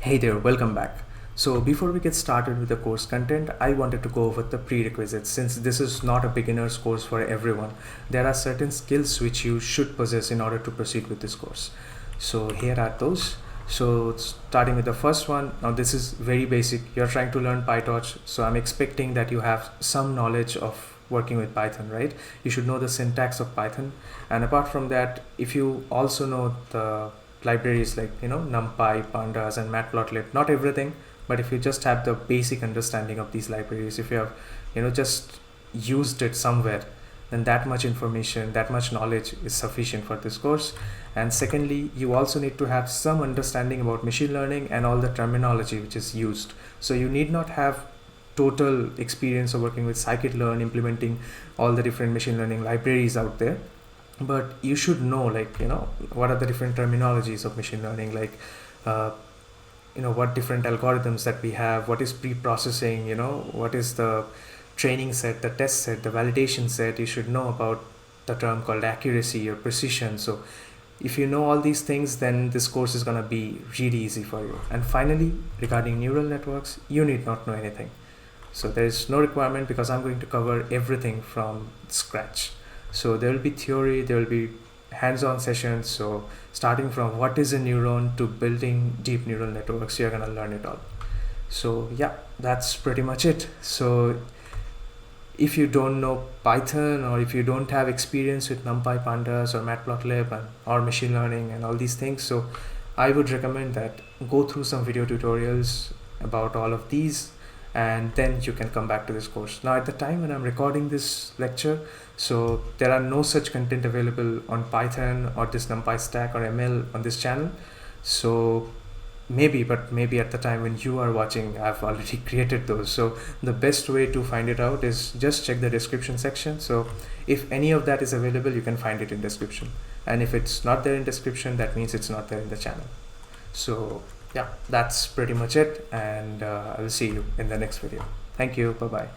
Hey there, welcome back. So before we get started with the course content, I wanted to go over the prerequisites. Since this is not a beginner's course for everyone, there are certain skills which you should possess in order to proceed with this course. So here are those. So starting with the first one, now this is very basic. You're trying to learn PyTorch, so I'm expecting that you have some knowledge of working with Python, right? You should know the syntax of Python. And apart from that, if you also know the libraries like NumPy, pandas, and matplotlib, not everything, but if you just have the basic understanding of these libraries, if you have just used it somewhere, then that much information, that much knowledge is sufficient for this course. And secondly, you also need to have some understanding about machine learning and all the terminology which is used. So you need not have total experience of working with scikit-learn, implementing all the different machine learning libraries out there, but you should know what are the different terminologies of machine learning, like what different algorithms that we have, what is pre-processing, what is the training set, the test set, the validation set. You should know about the term called accuracy or precision. So if you know all these things, then this course is going to be really easy for you. And finally, regarding neural networks, you need not know anything. So there is no requirement, because I'm going to cover everything from scratch. So there will be theory, there will be hands-on sessions. So starting from what is a neuron to building deep neural networks, you're going to learn it all. So yeah, that's pretty much it. So if you don't know Python, or if you don't have experience with NumPy, pandas, or matplotlib, or machine learning and all these things, so I would recommend that go through some video tutorials about all of these, and then you can come back to this course. Now at the time when I'm recording this lecture, so there are no such content available on Python or this NumPy stack or ML on this channel. So maybe at the time when you are watching, I've already created those. So the best way to find it out is just check the description section. So if any of that is available, you can find it in description. And if it's not there in description, that means it's not there in the channel. So yeah, that's pretty much it, and I will see you in the next video. Thank you. Bye bye.